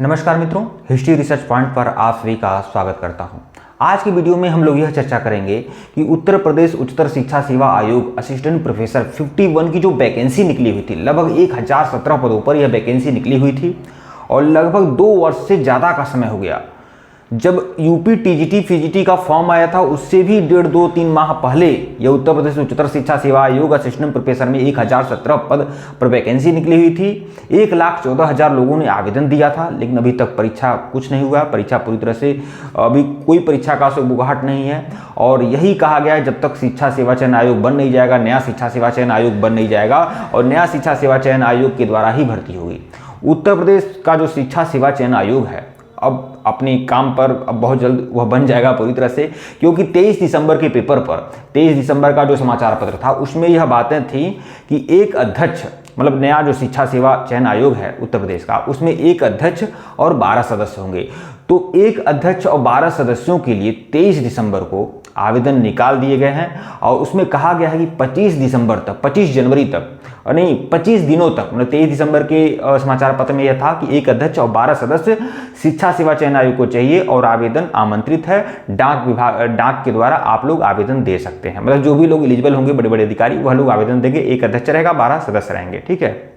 नमस्कार मित्रों, history research point पर आप सभी का स्वागत करता हूं। आज की वीडियो में हम लोग यह चर्चा करेंगे कि उत्तर प्रदेश उच्चतर शिक्षा सेवा आयोग असिस्टेंट प्रोफेसर 51 की जो वैकेंसी निकली हुई थी, लगभग 1017 पदों पर यह वैकेंसी निकली हुई थी और लगभग 2 वर्ष से ज़्यादा का समय हो गया। जब यूपी टीजीटी पीजीटी का फॉर्म आया था उससे भी 1.5-3 माह पहले यह उत्तर प्रदेश उच्चतर शिक्षा सेवा आयोग असिस्टेंट प्रोफेसर में 1017 पद पर वैकेंसी निकली हुई थी। 1,14,000 लोगों ने आवेदन दिया था, लेकिन अभी तक परीक्षा कुछ नहीं हुआ। परीक्षा पूरी तरह से अभी कोई परीक्षा का शुरुआत नहीं है और यही कहा गया है जब तक शिक्षा सेवा चयन आयोग बन नहीं जाएगा, नया शिक्षा सेवा चयन आयोग बन नहीं जाएगा और नया शिक्षा सेवा चयन आयोग के द्वारा ही भर्ती होगी। उत्तर प्रदेश का जो शिक्षा सेवा चयन आयोग है अब अपने काम पर अब बहुत जल्द वह बन जाएगा पूरी तरह से, क्योंकि 23 दिसंबर के पेपर पर 23 दिसंबर का जो समाचार पत्र था उसमें यह बातें थी कि एक अध्यक्ष, मतलब नया जो शिक्षा सेवा चयन आयोग है उत्तर प्रदेश का, उसमें एक अध्यक्ष और 12 सदस्य होंगे। तो एक अध्यक्ष और 12 सदस्यों के लिए 23 दिसंबर को आवेदन निकाल दिए गए हैं और उसमें कहा गया है कि 25 दिसंबर तक, 25 जनवरी तक नहीं 25 दिनों तक, मतलब 23 दिसंबर के समाचार पत्र में यह था कि एक अध्यक्ष और 12 सदस्य शिक्षा सेवा चयन आयोग को चाहिए और आवेदन आमंत्रित है। डाक के द्वारा आप लोग आवेदन दे सकते हैं, मतलब जो भी लोग एलिजिबल होंगे, बड़े बड़े अधिकारी, वह लोग आवेदन देंगे। एक अध्यक्ष रहेगा, 12 सदस्य रहेंगे, ठीक है,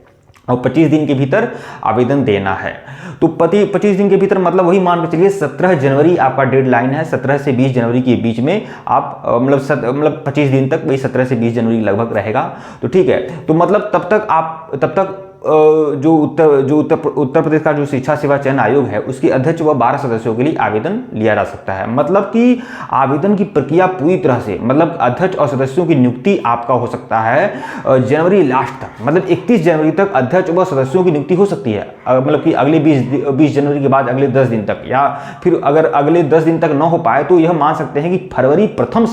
और 25 दिन के भीतर आवेदन देना है। तो 25 दिन के भीतर मतलब वही मान के चलिए 17 जनवरी आपका डेडलाइन है। 17 से 20 जनवरी के बीच में आप मतलब 25 दिन तक, वही 17 से 20 जनवरी लगभग रहेगा। तो ठीक है, तो मतलब तब तक जो उत्तर प्रदेश का जो शिक्षा सेवा चयन आयोग है उसके अध्यक्ष व 12 सदस्यों के लिए आवेदन लिया जा सकता है। मतलब कि आवेदन की प्रक्रिया पूरी तरह से, मतलब अध्यक्ष और सदस्यों की नियुक्ति आपका हो सकता है जनवरी लास्ट तक, मतलब 31 जनवरी तक अध्यक्ष व सदस्यों की नियुक्ति हो सकती है। मतलब कि अगले 20 जनवरी के बाद अगले 10 दिन तक, या फिर अगर अगले 10 दिन तक न हो पाए तो यह मान सकते हैं कि फरवरी प्रथम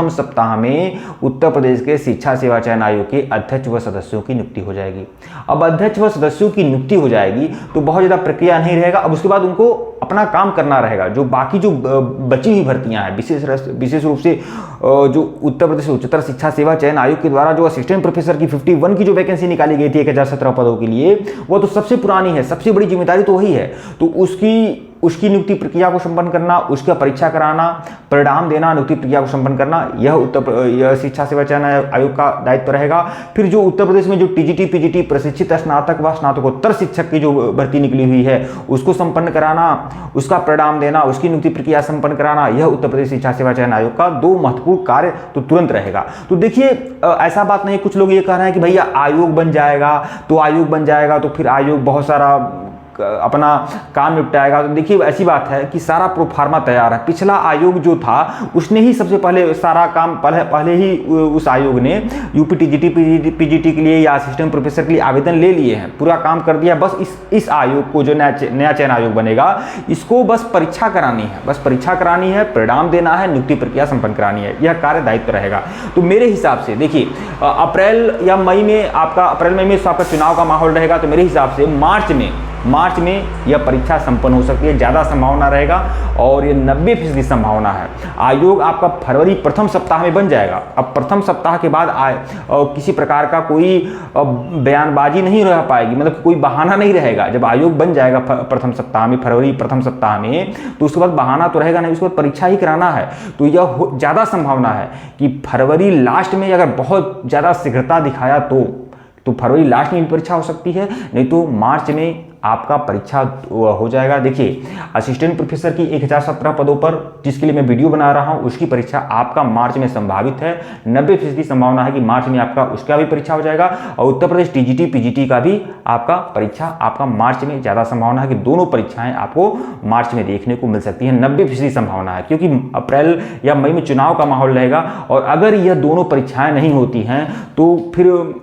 सप्ताह में उत्तर प्रदेश के शिक्षा सेवा चयन आयोग के अध्यक्ष व सदस्यों की नियुक्ति हो जाएगी। अब अध्यक्ष व सदस्यों की नियुक्ति हो जाएगी तो बहुत ज़्यादा प्रक्रिया नहीं रहेगा। अब उसके बाद उनको अपना काम करना रहेगा। जो बाकी जो बची हुई भर्तियां हैं, विशेष रूप से जो उत्तर प्रदेश उच्चतर शिक्षा सेवा चयन आयोग के द्वारा जो असिस्टेंट प्रोफेसर की 51 की जो वैकेंसी निकाली गई थी 1017 पदों के लिए, वो तो सबसे पुरानी है, सबसे बड़ी जिम्मेदारी तो वही है। तो उसकी नियुक्ति प्रक्रिया को संपन्न करना, उसका परीक्षा कराना, परिणाम देना, नियुक्ति प्रक्रिया को संपन्न करना, यह शिक्षा सेवा चयन आयोग का दायित्व रहेगा। फिर जो उत्तर प्रदेश में जो टीजीटी पीजीटी प्रशिक्षित स्नातक व स्नातकोत्तर शिक्षक की जो भर्ती निकली हुई है उसको संपन्न कराना, उसका परिणाम देना, उसकी नियुक्ति प्रक्रिया संपन्न कराना, यह उत्तर प्रदेश शिक्षा सेवा चयन आयोग का 2 महत्वपूर्ण कार्य तो तुरंत रहेगा। तो देखिए ऐसा बात नहीं, कुछ लोग ये कह रहे हैं कि भैया आयोग बन जाएगा तो फिर आयोग बहुत सारा अपना काम निपटाएगा। तो देखिए ऐसी बात है कि सारा प्रोफार्मा तैयार है। पिछला आयोग जो था उसने ही सबसे पहले सारा काम पहले ही उस आयोग ने यूपी टीजीटी पीजीटी के लिए या असिस्टेंट प्रोफेसर के लिए आवेदन ले लिए हैं, पूरा काम कर दिया। बस इस आयोग को, जो नया चयन आयोग बनेगा, इसको बस परीक्षा करानी है, परिणाम देना है, नियुक्ति प्रक्रिया संपन्न करानी है, यह कार्य दायित्व रहेगा। तो मेरे हिसाब से देखिए अप्रैल मई में आपका चुनाव का माहौल रहेगा, तो मेरे हिसाब से मार्च में यह परीक्षा संपन्न हो सकती है, ज़्यादा संभावना रहेगा और ये 90% संभावना है। आयोग आपका फरवरी प्रथम सप्ताह में बन जाएगा। अब प्रथम सप्ताह के बाद किसी प्रकार का कोई बयानबाजी नहीं रह पाएगी, मतलब कोई बहाना नहीं रहेगा। जब आयोग बन जाएगा फरवरी प्रथम सप्ताह में, तो उसके बाद बहाना तो रहेगा नहीं, उसके बाद परीक्षा ही कराना है। तो यह ज़्यादा संभावना है कि फरवरी लास्ट में अगर बहुत ज़्यादा शीघ्रता दिखाया तो फरवरी लास्ट में भी परीक्षा हो सकती है, नहीं तो मार्च में आपका परीक्षा हो जाएगा। देखिए असिस्टेंट प्रोफेसर की 1017 पदों पर जिसके लिए मैं वीडियो बना रहा हूं, उसकी परीक्षा आपका मार्च में संभावित है। 90% संभावना है कि मार्च में उसका भी परीक्षा हो जाएगा और उत्तर प्रदेश टीजीटी पीजीटी का भी आपका परीक्षा आपका मार्च में ज़्यादा संभावना है कि दोनों परीक्षाएं आपको मार्च में देखने को मिल सकती है। 90% संभावना है, क्योंकि अप्रैल या मई में चुनाव का माहौल रहेगा और अगर यह दोनों परीक्षाएं नहीं होती हैं तो फिर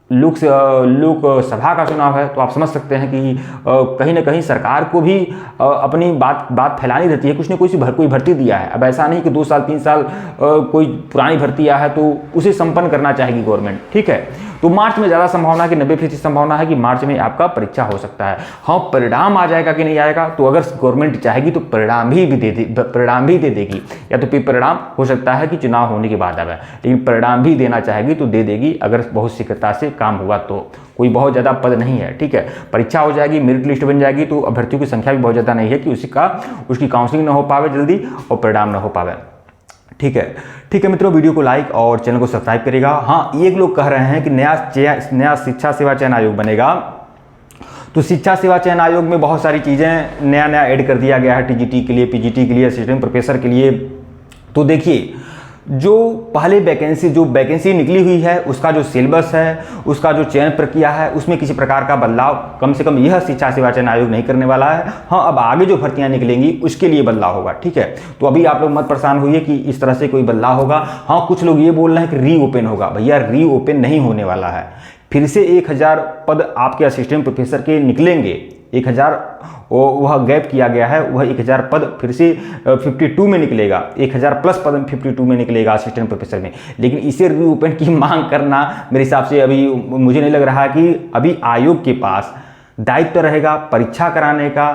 लोकसभा का चुनाव है। तो आप समझ सकते हैं कि कहीं ना कहीं सरकार को भी अपनी बात फैलानी रहती है। कुछ न कोई भर्ती दिया है, अब ऐसा नहीं कि 2 साल 3 साल कोई पुरानी भर्ती आया है तो उसे संपन्न करना चाहेगी गवर्नमेंट, ठीक है। तो मार्च में ज़्यादा संभावना है कि 90% संभावना है कि मार्च में आपका परीक्षा हो सकता है। हाँ, परिणाम आ जाएगा कि नहीं आएगा, तो अगर गवर्नमेंट चाहेगी तो परिणाम भी दे देगी, या तो फिर परिणाम हो सकता है कि चुनाव होने के बाद आवे, लेकिन परिणाम भी देना चाहेगी तो दे देगी, अगर बहुत शीघ्रता से काम हुआ तो। कोई बहुत ज़्यादा पद नहीं है, ठीक है। परीक्षा हो जाएगी, मेरिट लिस्ट बन जाएगी, तो अभ्यर्थियों की संख्या भी बहुत ज़्यादा नहीं है कि उसकी काउंसलिंग ना हो पावे जल्दी और परिणाम ना हो पावे, ठीक है मित्रों, वीडियो को लाइक और चैनल को सब्सक्राइब करेगा। हाँ, एक लोग कह रहे हैं कि नया शिक्षा सेवा चयन आयोग बनेगा, तो शिक्षा सेवा चयन आयोग में बहुत सारी चीज़ें नया ऐड कर दिया गया है, टीजीटी के लिए, पीजीटी के लिए, असिस्टेंट प्रोफेसर के लिए। तो देखिए, जो पहले वैकेंसी निकली हुई है, उसका जो सिलेबस है, उसका जो चयन प्रक्रिया है, उसमें किसी प्रकार का बदलाव कम से कम यह शिक्षा सेवा चयन आयोग नहीं करने वाला है। हाँ, अब आगे जो भर्तियां निकलेंगी उसके लिए बदलाव होगा, ठीक है। तो अभी आप लोग मत परेशान होइए कि इस तरह से कोई बदलाव होगा। हाँ, कुछ लोग ये बोल रहे हैं कि रीओपन होगा। भैया, रीओपन नहीं होने वाला है। फिर से 1000 पद आपके असिस्टेंट प्रोफेसर के निकलेंगे। 1000 वह गैप किया गया है, वह 1000 पद फिर से 52 में निकलेगा, 1000 प्लस पद 52 में निकलेगा असिस्टेंट प्रोफेसर में। लेकिन इसे रीओपन की मांग करना मेरे हिसाब से अभी मुझे नहीं लग रहा है कि अभी आयोग के पास दायित्व रहेगा परीक्षा कराने का,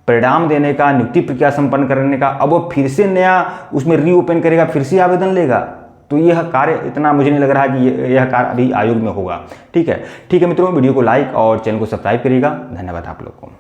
परिणाम देने का, नियुक्ति प्रक्रिया संपन्न करने का। अब वो फिर से नया उसमें रीओपन करेगा, फिर से आवेदन लेगा, तो यह कार्य इतना मुझे नहीं लग रहा है कि यह कार्य अभी आयोग में होगा, ठीक है मित्रों, वीडियो को लाइक और चैनल को सब्सक्राइब करिएगा। धन्यवाद आप लोग को।